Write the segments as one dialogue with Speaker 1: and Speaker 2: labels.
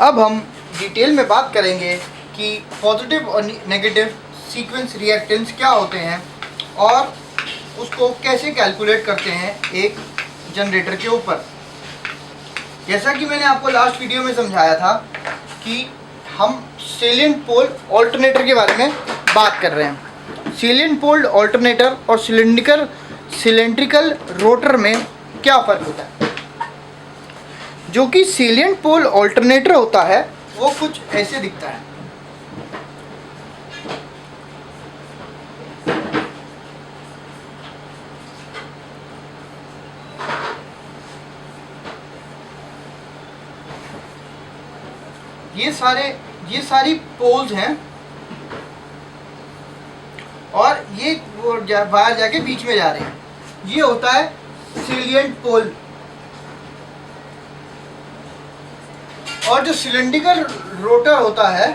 Speaker 1: अब हम डिटेल में बात करेंगे कि पॉजिटिव और नेगेटिव सीक्वेंस रिएक्टेंस क्या होते हैं और उसको कैसे कैलकुलेट करते हैं एक जनरेटर के ऊपर। जैसा कि मैंने आपको लास्ट वीडियो में समझाया था कि हम सेलिएंट पोल ऑल्टरनेटर के बारे में बात कर रहे हैं। सेलिएंट पोल ऑल्टरनेटर और सिलेंड्रिकल रोटर में क्या फ़र्क होता है। जो कि सेलिएंट पोल ऑल्टरनेटर होता है वो कुछ ऐसे दिखता है। ये सारी पोल्स हैं और ये बाहर जाके बीच में जा रहे हैं। ये होता है सेलिएंट पोल। और जो सिलेंड्रिकल रोटर होता है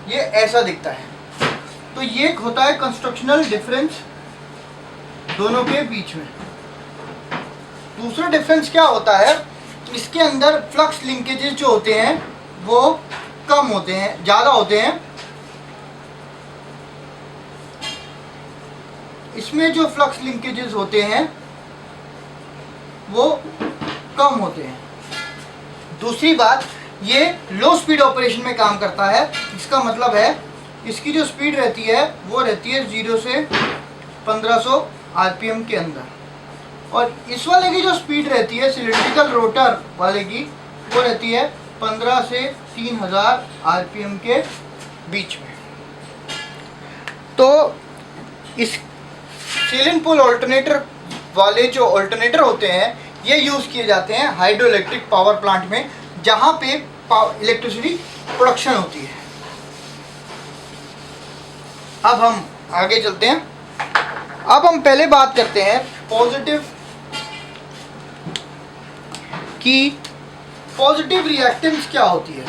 Speaker 1: ये ऐसा दिखता है। तो ये होता है कंस्ट्रक्शनल डिफरेंस दोनों के बीच में। दूसरा डिफरेंस क्या होता है, इसके अंदर फ्लक्स लिंकेजेस जो होते हैं वो कम होते हैं, ज़्यादा होते हैं। इसमें जो फ्लक्स लिंकेजेस होते हैं वो कम होते हैं। दूसरी बात, ये लो स्पीड ऑपरेशन में काम करता है। इसका मतलब है इसकी जो स्पीड रहती है वो रहती है 0 से 1500 आरपीएम के अंदर, और इस वाले की जो स्पीड रहती है सिलेंड्रिकल रोटर वाले की वो रहती है 15 से 3000 आरपीएम के बीच में। तो इस सेलिएंट पोल ऑल्टरनेटर वाले जो ऑल्टरनेटर होते हैं ये यूज़ किए जाते हैं हाइड्रो इलेक्ट्रिक पावर प्लांट में, जहाँ पे इलेक्ट्रिसिटी प्रोडक्शन होती है। अब हम आगे चलते हैं। अब हम पहले बात करते हैं पॉजिटिव की पॉजिटिव रिएक्टेंस क्या होती है।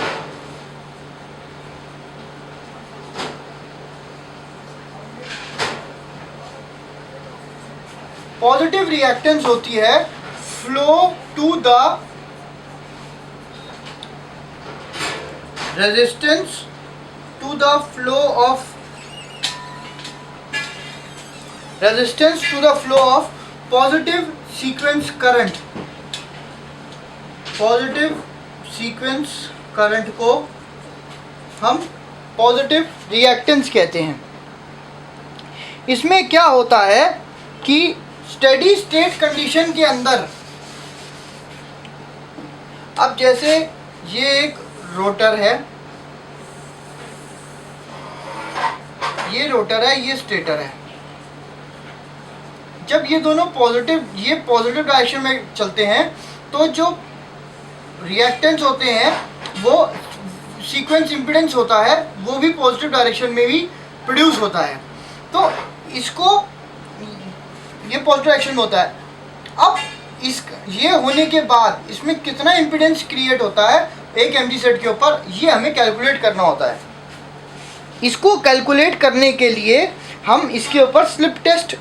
Speaker 1: पॉजिटिव रिएक्टेंस होती है flow to the resistance to the flow of positive sequence current. Positive sequence current को हम पॉजिटिव रिएक्टेंस कहते हैं। इसमें क्या होता है कि स्टेडी स्टेट कंडीशन के अंदर, अब जैसे ये एक रोटर है, ये रोटर है, ये स्टेटर है। जब ये दोनों पॉजिटिव डायरेक्शन में चलते हैं तो जो रिएक्टेंस होते हैं वो सीक्वेंस इम्पीडेंस होता है वो भी पॉजिटिव डायरेक्शन में भी प्रोड्यूस होता है। तो इसको ये पॉजिटिव डायरेक्शन में होता है। अब ये होने के बाद इसमें कितना इम्पीडेंस क्रिएट होता है एक एमजी सेट के ऊपर, ये हमें कैलकुलेट करना होता है। इसको कैलकुलेट करने के लिए हम इसके ऊपर स्लिप टेस्ट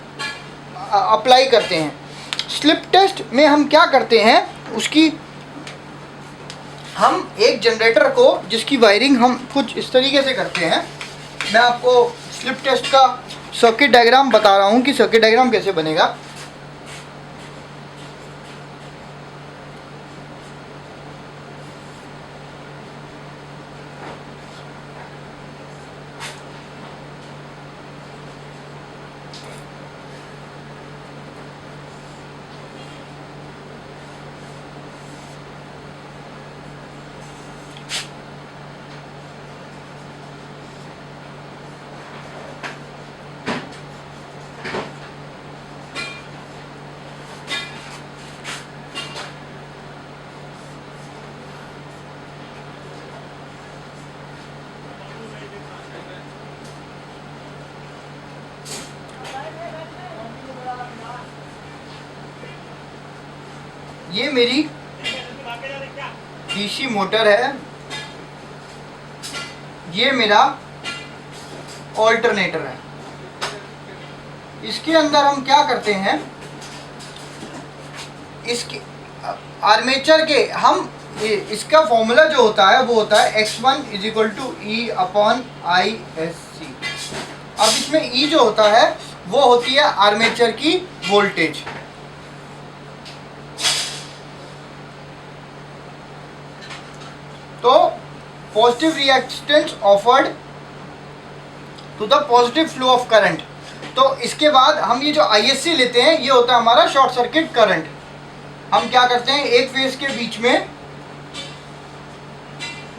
Speaker 1: अप्लाई करते हैं। स्लिप टेस्ट में हम क्या करते हैं, हम एक जनरेटर को जिसकी वायरिंग हम कुछ इस तरीके से करते हैं। मैं आपको स्लिप टेस्ट का सर्किट डायग्राम बता रहा हूँ कि सर्किट डायग्राम कैसे बनेगा। ये मेरी डीसी मोटर है, ये मेरा ऑल्टरनेटर है। इसके अंदर हम क्या करते हैं, इसके आर्मेचर के हम इसका फॉर्मूला जो होता है वो होता है x1 = E/ISC। अब इसमें E जो होता है वो होती है आर्मेचर की वोल्टेज। तो positive reactance offered to the positive flow of current. तो इसके बाद हम ये जो ISC लेते हैं ये होता है हमारा शॉर्ट सर्किट करंट। हम क्या करते हैं, एक फेज के बीच में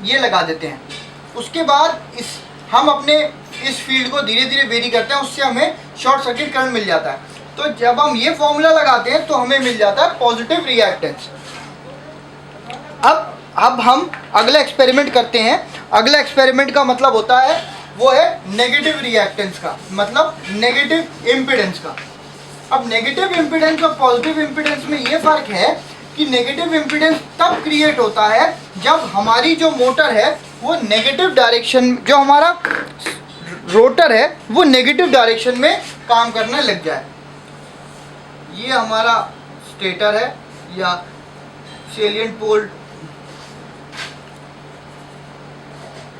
Speaker 1: ये लगा देते हैं, उसके बाद हम अपने इस फील्ड को धीरे धीरे वेरी करते हैं, उससे हमें शॉर्ट सर्किट करंट मिल जाता है। तो जब हम ये फॉर्मूला लगाते हैं तो हमें मिल जाता है पॉजिटिव रिएक्टेंस। अब हम अगला एक्सपेरिमेंट करते हैं। अगला एक्सपेरिमेंट का मतलब होता है वो है नेगेटिव रिएक्टेंस का, मतलब नेगेटिव इम्पीडेंस का। अब नेगेटिव इम्पीडेंस और पॉजिटिव इम्पीडेंस में ये फ़र्क है कि नेगेटिव इम्पीडेंस तब क्रिएट होता है जब हमारी जो मोटर है वो नेगेटिव डायरेक्शन, जो हमारा रोटर है वो नेगेटिव डायरेक्शन में काम करने लग जाए। ये हमारा स्टेटर है या सेलिएंट पोल,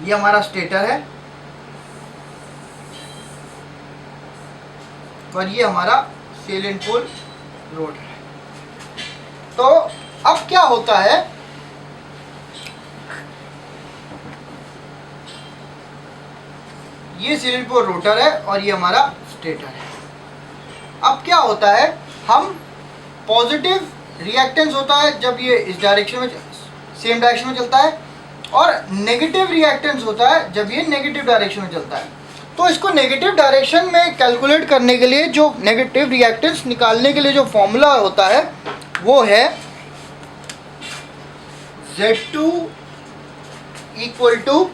Speaker 1: ये हमारा स्टेटर है और ये हमारा सेलिएंट पोल रोटर है। तो अब क्या होता है, ये सेलिएंट पोल रोटर है और ये हमारा स्टेटर है। अब क्या होता है, हम पॉजिटिव रिएक्टेंस होता है जब ये इस डायरेक्शन में, सेम डायरेक्शन में चलता है, और नेगेटिव रिएक्टेंस होता है जब ये नेगेटिव डायरेक्शन में चलता है। तो इसको नेगेटिव डायरेक्शन में कैलकुलेट करने के लिए, जो नेगेटिव रिएक्टेंस निकालने के लिए जो फॉर्मूला होता है वो है Z2 =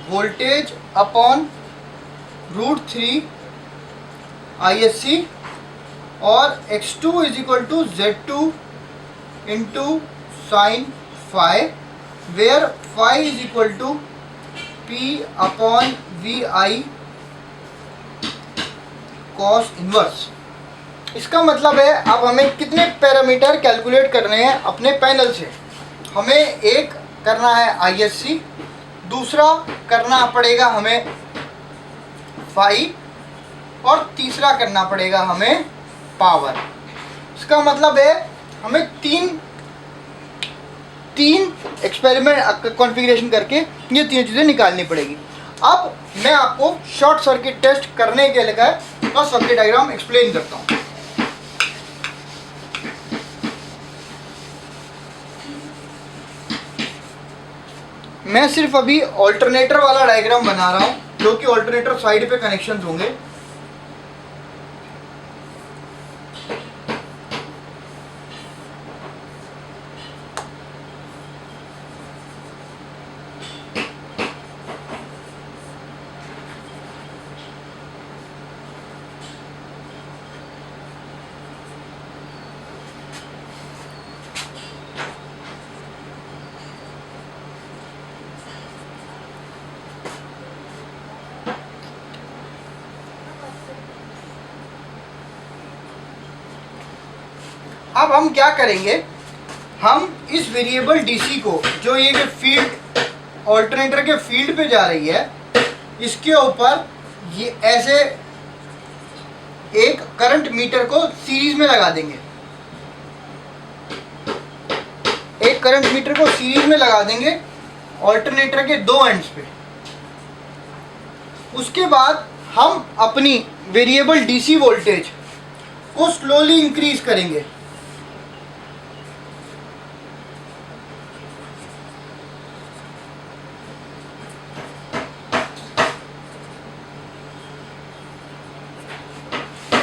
Speaker 1: वोल्टेज अपॉन √3 ISC और x2 = Z2 × sin phi, where phi = P/VI cos inverse. इसका मतलब है अब हमें कितने पैरामीटर कैलकुलेट करने हैं अपने पैनल से। हमें एक करना है ISC, दूसरा करना पड़ेगा हमें फाई, और तीसरा करना पड़ेगा हमें पावर। इसका मतलब है हमें तीन एक्सपेरिमेंट कॉन्फ़िगरेशन करके ये तीन चीज़ें निकालनी पड़ेगी। अब मैं आपको शॉर्ट सर्किट टेस्ट करने के लिए का सर्किट डायग्राम एक्सप्लेन करता हूँ। मैं सिर्फ अभी ऑल्टरनेटर वाला डायग्राम बना रहा हूँ, जो कि ऑल्टरनेटर साइड पे कनेक्शंस होंगे। अब हम क्या करेंगे, हम इस वेरिएबल डीसी को, जो ये फील्ड ऑल्टरनेटर के फील्ड पे जा रही है, इसके ऊपर ये ऐसे एक करंट मीटर को सीरीज में लगा देंगे। एक करंट मीटर को सीरीज में लगा देंगे ऑल्टरनेटर के दो एंड्स पे। उसके बाद हम अपनी वेरिएबल डीसी वोल्टेज को स्लोली इंक्रीज करेंगे।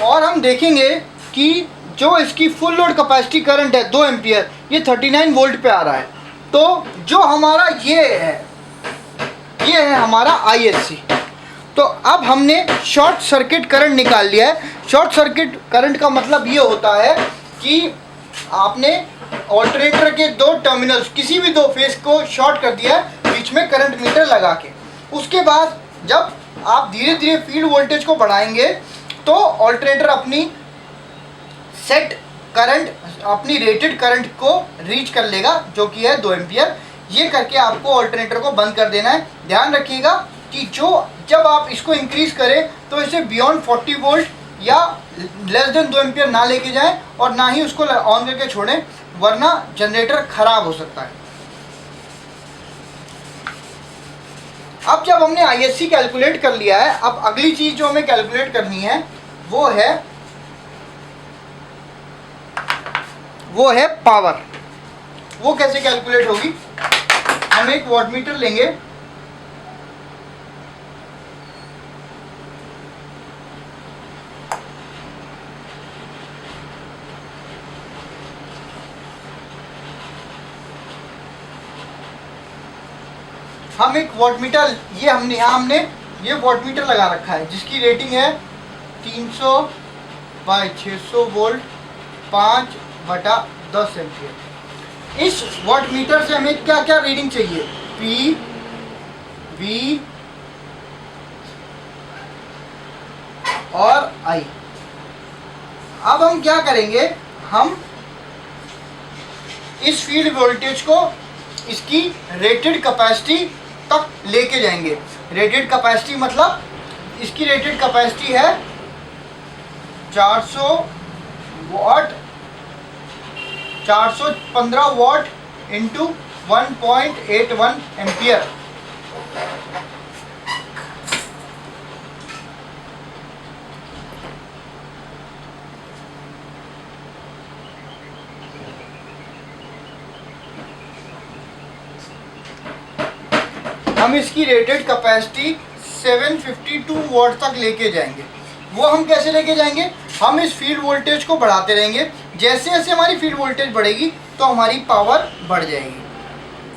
Speaker 1: और हम देखेंगे कि जो इसकी फुल लोड कैपेसिटी करंट है 2 एम्पियर, ये 39 वोल्ट पे आ रहा है। तो जो हमारा ये है हमारा ISC। तो अब हमने शॉर्ट सर्किट करंट निकाल लिया है। शॉर्ट सर्किट करंट का मतलब ये होता है कि आपने ऑल्टरनेटर के दो टर्मिनल्स, किसी भी दो फेस को शॉर्ट कर दिया है बीच में करंट मीटर लगा के। उसके बाद जब आप धीरे धीरे फील्ड वोल्टेज को बढ़ाएंगे तो ऑल्टरनेटर अपनी सेट करंट अपनी रेटेड करंट को रीच कर लेगा, जो कि है 2 एम्पियर। ये करके आपको ऑल्टरनेटर को बंद कर देना है। ध्यान रखिएगा कि जब आप इसको इंक्रीज करें तो इसे बियॉन्ड 40 वोल्ट या लेस देन 2 एम्पियर ना लेके जाएं, और ना ही उसको ऑन करके छोड़ें, वरना जनरेटर खराब हो सकता है। अब जब हमने ISC कैलकुलेट कर लिया है, अब अगली चीज जो हमें कैलकुलेट करनी है वो है पावर। वो कैसे कैलकुलेट होगी? हम एक वॉटमीटर लेंगे, हम एक वॉटमीटर, ये हमने ये वॉटमीटर लगा रखा है जिसकी रेटिंग है 300 बाई 600 वोल्ट 5/10 एम्पियर। इस वॉटमीटर से हमें क्या क्या रीडिंग चाहिए? P, V और I। अब हम क्या करेंगे, हम इस फील्ड वोल्टेज को इसकी रेटेड कैपेसिटी तक लेके जाएंगे। रेटेड कैपेसिटी मतलब इसकी रेटेड कैपेसिटी है 400 वाट, 415 वाट इंटू 1.81 एम्पियर। हम इसकी रेटेड कैपेसिटी 752 वॉट तक लेके जाएंगे। वो हम कैसे लेके जाएंगे? हम इस फील्ड वोल्टेज को बढ़ाते रहेंगे। जैसे जैसे हमारी फील्ड वोल्टेज बढ़ेगी तो हमारी पावर बढ़ जाएगी।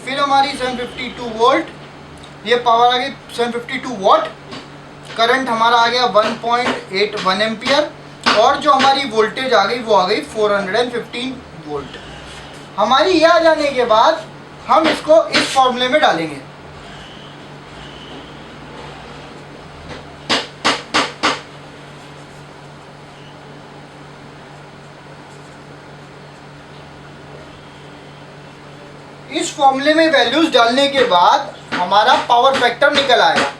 Speaker 1: फिर हमारी 752 वोल्ट, ये पावर आ गई 752 वॉट, करंट हमारा आ गया 1.81 एम्पियर, और जो हमारी वोल्टेज आ गई वो आ गई 415 वोल्ट। हमारी ये आ जाने के बाद हम इसको इस फॉर्मूले में डालेंगे। इस फॉर्मूले में वैल्यूज डालने के बाद हमारा पावर फैक्टर निकल आएगा।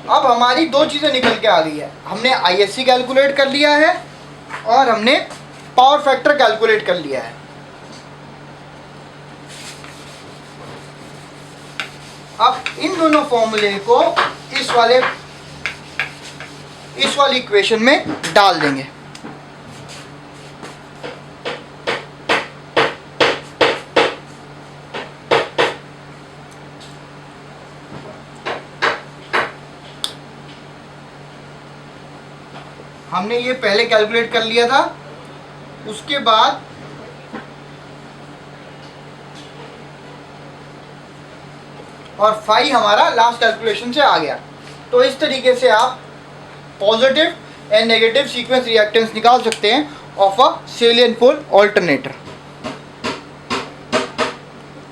Speaker 1: अब हमारी दो चीज़ें निकल के आ गई है। हमने ISC कैलकुलेट कर लिया है और हमने पावर फैक्टर कैलकुलेट कर लिया है। अब इन दोनों फॉर्मूले को इस वाली इक्वेशन में डाल देंगे। हमने ये पहले कैलकुलेट कर लिया था, उसके बाद और फाई हमारा लास्ट कैलकुलेशन से आ गया। तो इस तरीके से आप positive and negative sequence reactance निकाल सकते हैं of a salient pole alternator.